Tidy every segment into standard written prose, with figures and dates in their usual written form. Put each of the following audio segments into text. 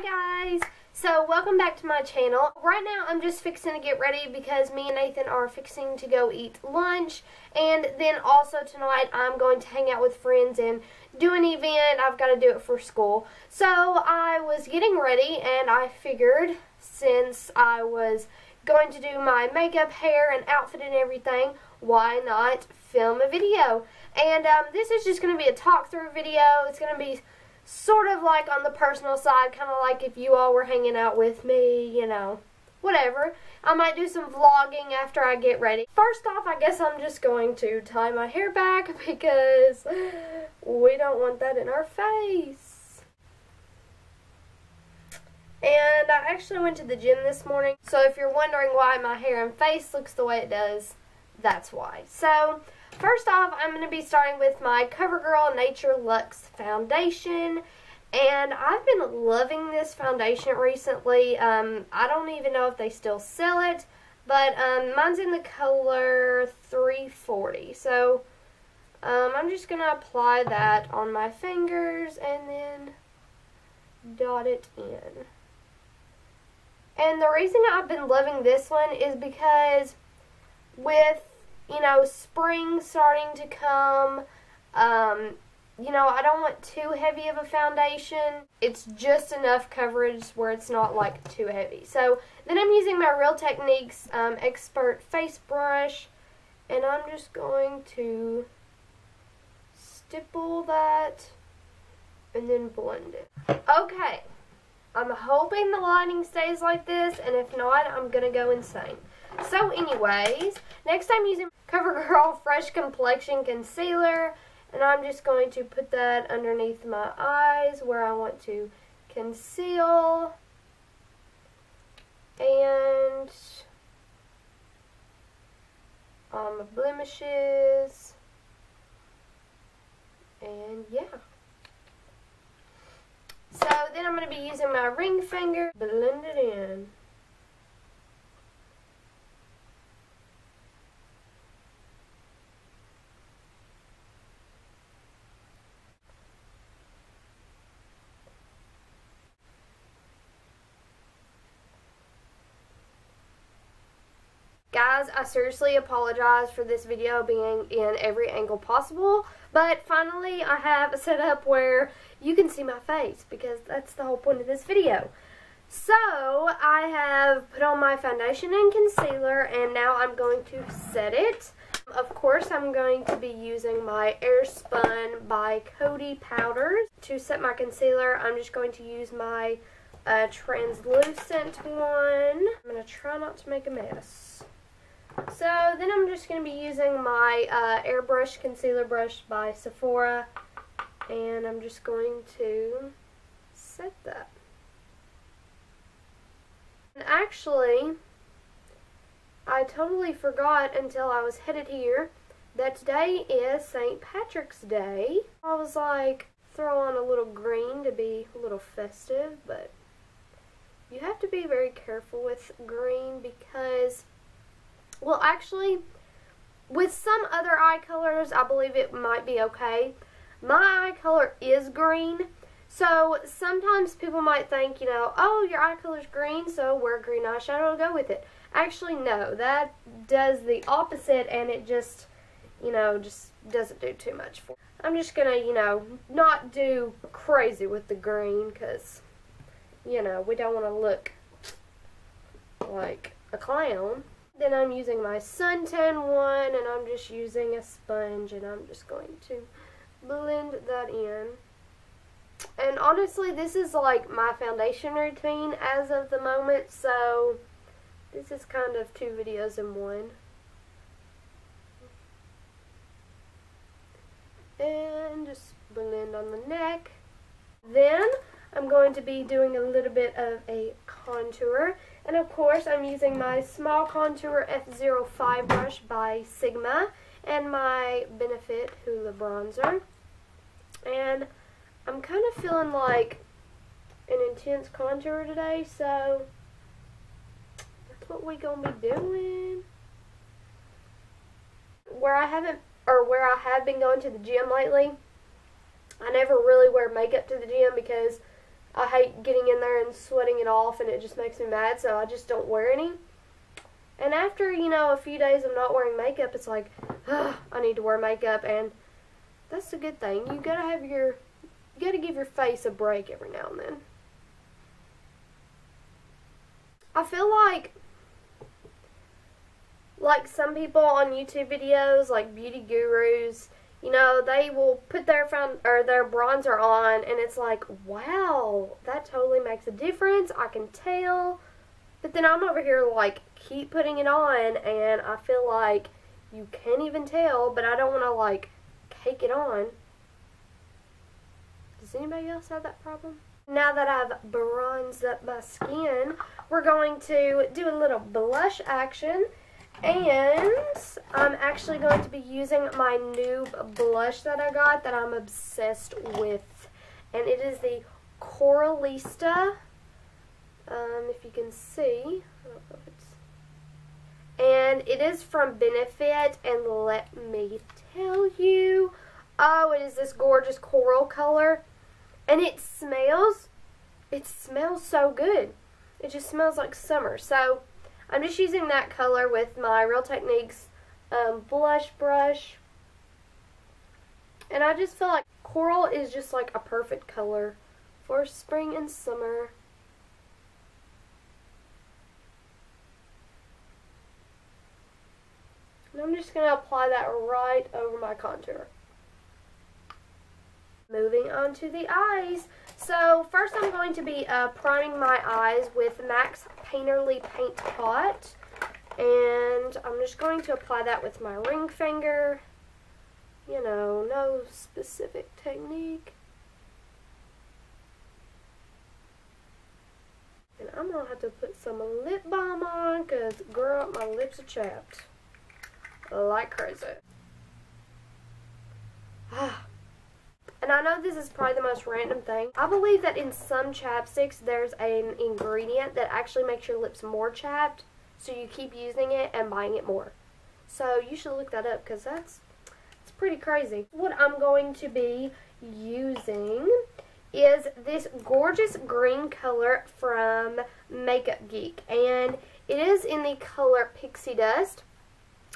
Hi guys! So welcome back to my channel. Right now I'm just fixing to get ready because me and Nathan are fixing to go eat lunch, and then also tonight I'm going to hang out with friends and do an event. I've got to do it for school. So I was getting ready and I figured since I was going to do my makeup, hair, and outfit and everything, why not film a video? And this is just going to be a talk through video. It's going to be sort of like on the personal side, kind of like if you all were hanging out with me, you know, whatever. I might do some vlogging after I get ready. First off, I guess I'm just going to tie my hair back because we don't want that in our face. And I actually went to the gym this morning, so if you're wondering why my hair and face looks the way it does, that's why. So first off, I'm going to be starting with my CoverGirl Nature Luxe Foundation, and I've been loving this foundation recently. I don't even know if they still sell it, but mine's in the color 340, so I'm just going to apply that on my fingers and then dot it in. And the reason I've been loving this one is because with, you know, spring starting to come, you know, I don't want too heavy of a foundation. It's just enough coverage where it's not like too heavy. So then I'm using my Real Techniques Expert Face Brush, and I'm just going to stipple that and then blend it. Okay, I'm hoping the lighting stays like this, and if not, I'm gonna go insane. So anyways, next I'm using CoverGirl Fresh Complexion Concealer, and I'm just going to put that underneath my eyes where I want to conceal, and on my blemishes, and yeah. So then I'm going to be using my ring finger, blend it in. Guys, I seriously apologize for this video being in every angle possible, but finally I have a setup where you can see my face, because that's the whole point of this video. So I have put on my foundation and concealer, and now I'm going to set it. Of course, I'm going to be using my Airspun by Coty powders. To set my concealer, I'm just going to use my translucent one. I'm going to try not to make a mess. So then I'm just going to be using my Airbrush Concealer Brush by Sephora, and I'm just going to set that. And actually, I totally forgot until I was headed here that today is St. Patrick's Day. I was like, throw on a little green to be a little festive, but you have to be very careful with green because, well, actually, with some other eye colors, I believe it might be okay. My eye color is green, so sometimes people might think, you know, oh, your eye color's green, so wear green eyeshadow to go with it. Actually, no, that does the opposite, and it just, you know, just doesn't do too much for me. I'm just gonna, you know, not do crazy with the green, because, you know, we don't want to look like a clown. Then I'm using my suntan one, and I'm just using a sponge, and I'm just going to blend that in. And honestly, this is like my foundation routine as of the moment, so this is kind of 2 videos in one. And just blend on the neck. Then I'm going to be doing a little bit of a contour. And of course, I'm using my Small Contour F05 brush by Sigma and my Benefit Hoola Bronzer. And I'm kind of feeling like an intense contour today, so that's what we're going to be doing. Where I have been going to the gym lately, I never really wear makeup to the gym because I hate getting in there and sweating it off, and it just makes me mad, so I just don't wear any. And after, you know, a few days of not wearing makeup, it's like, I need to wear makeup, and that's a good thing. You gotta give your face a break every now and then. I feel like some people on YouTube videos, like beauty gurus, you know, they will put their bronzer on, and it's like, wow, that totally makes a difference. I can tell. But then I'm over here like, keep putting it on, and I feel like you can't even tell, but I don't want to like cake it on. Does anybody else have that problem? Now that I've bronzed up my skin, we're going to do a little blush action. And I'm actually going to be using my new blush that I got that I'm obsessed with. And it is the Coralista. If you can see. I don't know if it's... And it is from Benefit. And let me tell you. Oh, it is this gorgeous coral color. And it smells so good. It just smells like summer. So I'm just using that color with my Real Techniques blush brush. And I just feel like coral is just like a perfect color for spring and summer. And I'm just going to apply that right over my contour. Moving on to the eyes. So first I'm going to be priming my eyes with MAC's Painterly Paint Pot. And I'm just going to apply that with my ring finger. You know, no specific technique. And I'm going to have to put some lip balm on because, girl, my lips are chapped like crazy. And I know this is probably the most random thing. I believe that in some chapsticks there's an ingredient that actually makes your lips more chapped, so you keep using it and buying it more. So you should look that up because it's pretty crazy. What I'm going to be using is this gorgeous green color from Makeup Geek, and it is in the color Pixie Dust.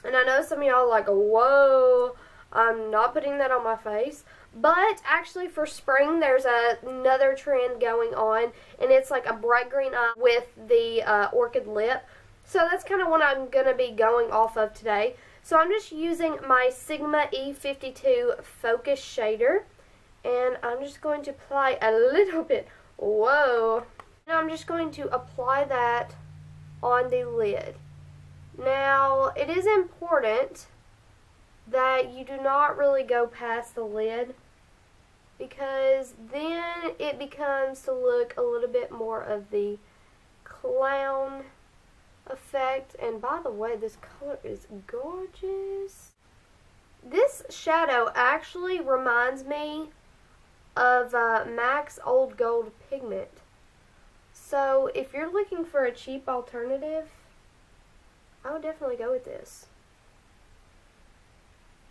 And I know some of y'all are like, whoa, I'm not putting that on my face. But actually for spring there's another trend going on, and it's like a bright green eye with the orchid lip. So that's kind of what I'm going to be going off of today. So I'm just using my Sigma E52 Focus Shader, and I'm just going to apply a little bit. Whoa. Now I'm just going to apply that on the lid. Now it is important that you do not really go past the lid, because then it becomes to look a little bit more of the clown effect. And by the way, this color is gorgeous. This shadow actually reminds me of MAC's Old Gold Pigment. So if you're looking for a cheap alternative, I would definitely go with this,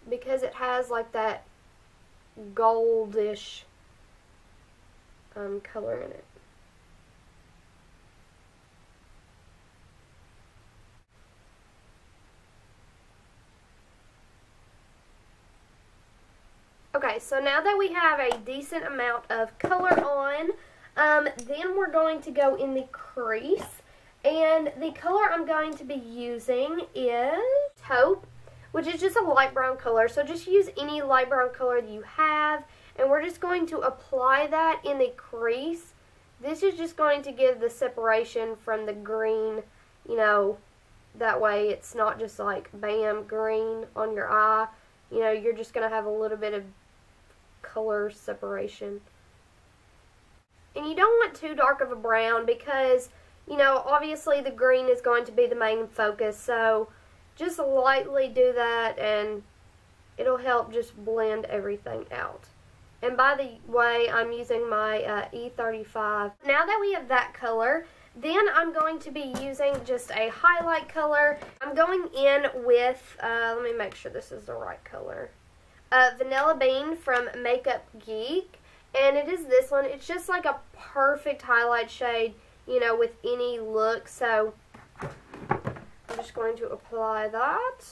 because it has like that goldish color in it. Okay, so now that we have a decent amount of color on, then we're going to go in the crease. And the color I'm going to be using is Taupe, which is just a light brown color. So just use any light brown color that you have, and we're just going to apply that in the crease. This is just going to give the separation from the green, you know, that way it's not just like bam, green on your eye. You know, you're just going to have a little bit of color separation. And you don't want too dark of a brown because, you know, obviously the green is going to be the main focus, so just lightly do that and it'll help just blend everything out. And by the way, I'm using my E35. Now that we have that color, then I'm going to be using just a highlight color. I'm going in with, let me make sure this is the right color, Vanilla Bean from Makeup Geek. And it is this one. It's just like a perfect highlight shade, you know, with any look. So I'm just going to apply that.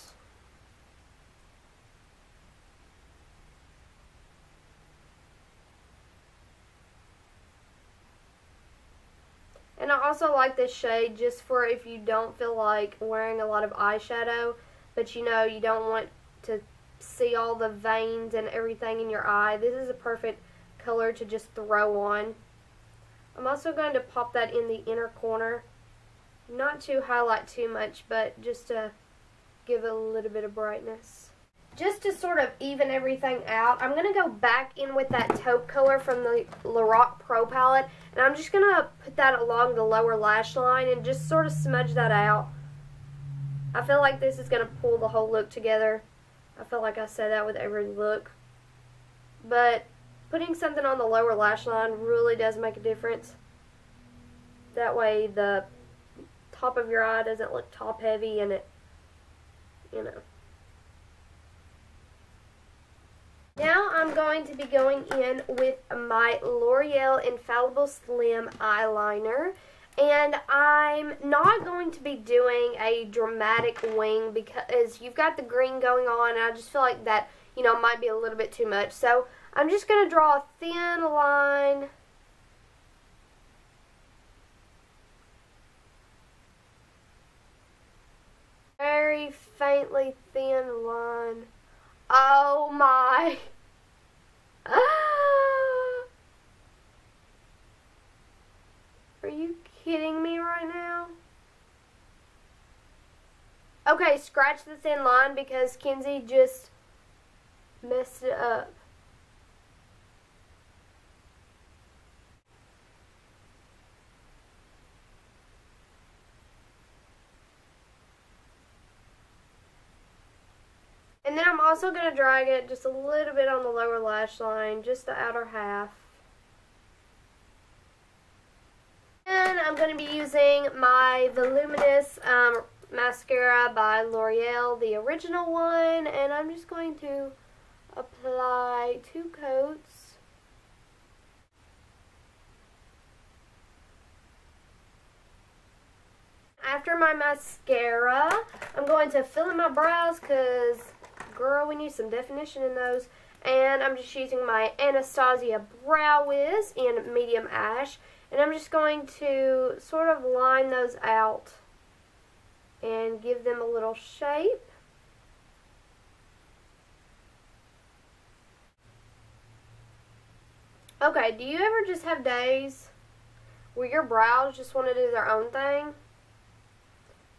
And I also like this shade just for if you don't feel like wearing a lot of eyeshadow, but you know you don't want to see all the veins and everything in your eye. This is a perfect color to just throw on. I'm also going to pop that in the inner corner. Not to highlight too much, but just to give it a little bit of brightness. Just to sort of even everything out, I'm going to go back in with that taupe color from the Lorac Pro palette, and I'm just going to put that along the lower lash line and just sort of smudge that out. I feel like this is going to pull the whole look together. I feel like I said that with every look. But putting something on the lower lash line really does make a difference. That way the top of your eye doesn't look top heavy and it, you know. Now I'm going to be going in with my L'Oreal Infallible Slim eyeliner, and I'm not going to be doing a dramatic wing because you've got the green going on, and I just feel like that, you know, might be a little bit too much. So I'm just going to draw a thin line. Very faintly thin line. Oh my. Are you kidding me right now? Okay, scratch the thin line because Kenzie just messed it up. And then I'm also going to drag it just a little bit on the lower lash line, just the outer half. And I'm going to be using my Voluminous mascara by L'Oreal, the original one, and I'm just going to apply 2 coats. After my mascara, I'm going to fill in my brows because, girl, we need some definition in those. And I'm just using my Anastasia Brow Wiz in Medium Ash. And I'm just going to sort of line those out and give them a little shape. Okay, do you ever just have days where your brows just want to do their own thing?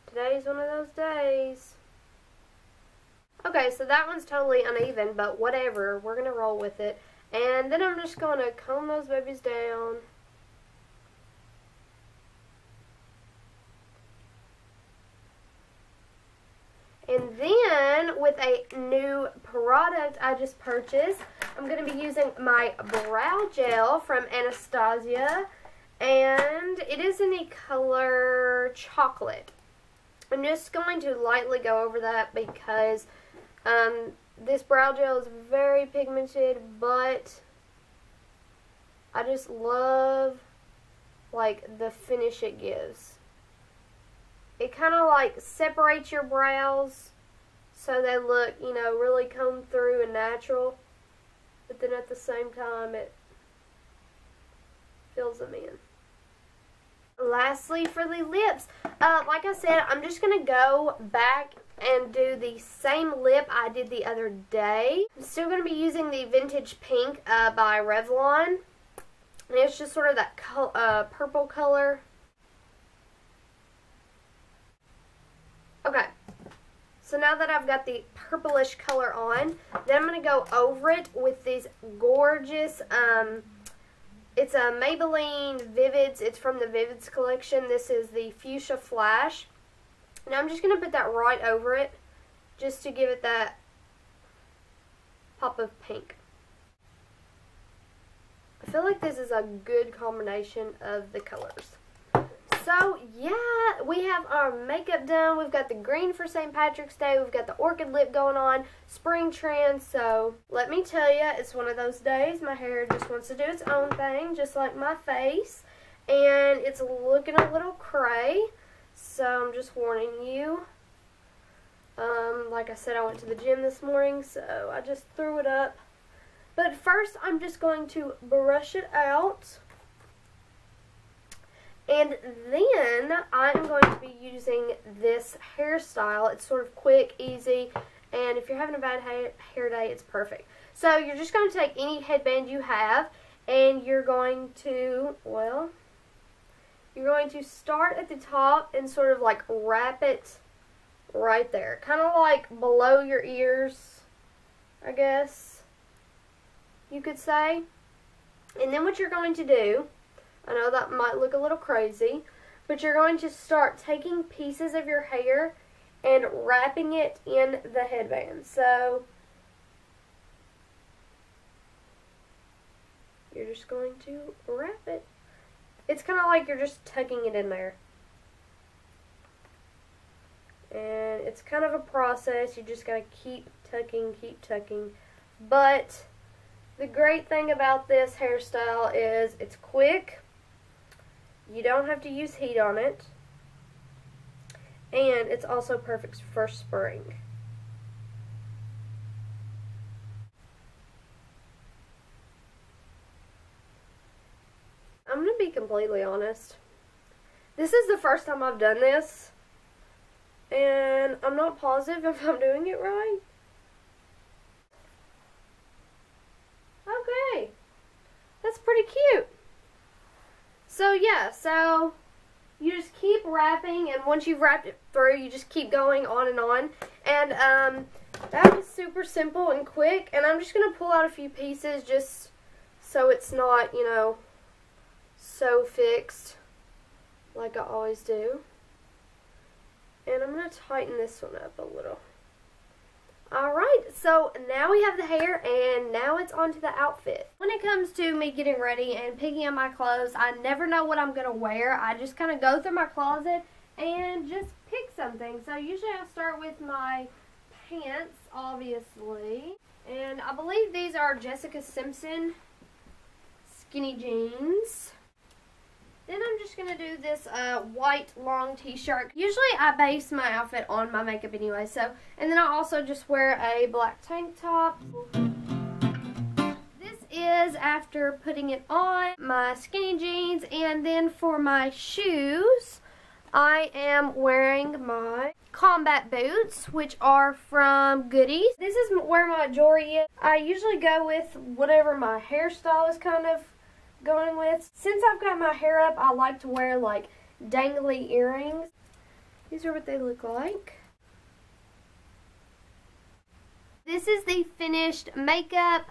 Today's one of those days. Okay, so that one's totally uneven, but whatever. We're going to roll with it. And then I'm just going to comb those babies down. And then, with a new product I just purchased, I'm going to be using my brow gel from Anastasia. And it is in the color Chocolate. I'm just going to lightly go over that because this brow gel is very pigmented, but I just love, like, the finish it gives. It kind of, like, separates your brows so they look, you know, really combed through and natural, but then at the same time it fills them in. Lastly, for the lips, like I said, I'm just going to go back and do the same lip I did the other day. I'm still going to be using the Vintage Pink by Revlon. And it's just sort of that purple color. Okay, so now that I've got the purplish color on, then I'm going to go over it with these gorgeous, it's a Maybelline Vivids. It's from the Vivids collection. This is the Fuchsia Flash. And I'm just going to put that right over it just to give it that pop of pink. I feel like this is a good combination of the colors. So, yeah, we have our makeup done. We've got the green for St. Patrick's Day. We've got the orchid lip going on. Spring trend. So, let me tell you, it's one of those days. My hair just wants to do its own thing, just like my face. And it's looking a little cray. So, I'm just warning you. Like I said, I went to the gym this morning, so I just threw it up. But first, I'm just going to brush it out. And then I'm going to be using this hairstyle. It's sort of quick, easy, and if you're having a bad hair day, it's perfect. So you're just going to take any headband you have, and you're going to, well, you're going to start at the top and sort of like wrap it right there. Kind of like below your ears, I guess you could say. And then what you're going to do, I know that might look a little crazy, but you're going to start taking pieces of your hair and wrapping it in the headband. So you're just going to wrap it. It's kind of like you're just tucking it in there. And it's kind of a process. You just got to keep tucking. But the great thing about this hairstyle is it's quick. You don't have to use heat on it. And it's also perfect for spring. I'm going to be completely honest. This is the first time I've done this. And I'm not positive if I'm doing it right. Okay. That's pretty cute. So yeah, so you just keep wrapping, and once you've wrapped it through, you just keep going on and on. And that was super simple and quick, and I'm just going to pull out a few pieces just so it's not, you know, so fixed like I always do. And I'm going to tighten this one up a little. Alright, so now we have the hair, and now it's on to the outfit. When it comes to me getting ready and picking out my clothes, I never know what I'm going to wear. I just kind of go through my closet and just pick something. So usually I start with my pants, obviously. And I believe these are Jessica Simpson skinny jeans. Then I'm just going to do this white long t-shirt. Usually I base my outfit on my makeup anyway. So, and then I also just wear a black tank top. This is after putting it on, my skinny jeans. And then for my shoes, I am wearing my combat boots, which are from Goodies. This is where my jewelry is. I usually go with whatever my hairstyle is kind of going with. Since I've got my hair up, I like to wear like dangly earrings. These are what they look like. This is the finished makeup,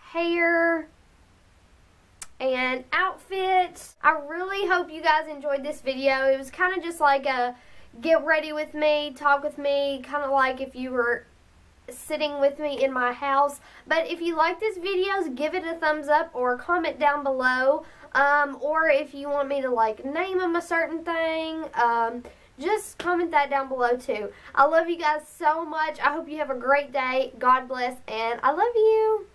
hair, and outfit. I really hope you guys enjoyed this video. It was kind of just like a get ready with me, talk with me, kind of like if you were sitting with me in my house. But if you like this video, give it a thumbs up or comment down below, or if you want me to like name them a certain thing, just comment that down below too. I love you guys so much. I hope you have a great day. God bless, and I love you.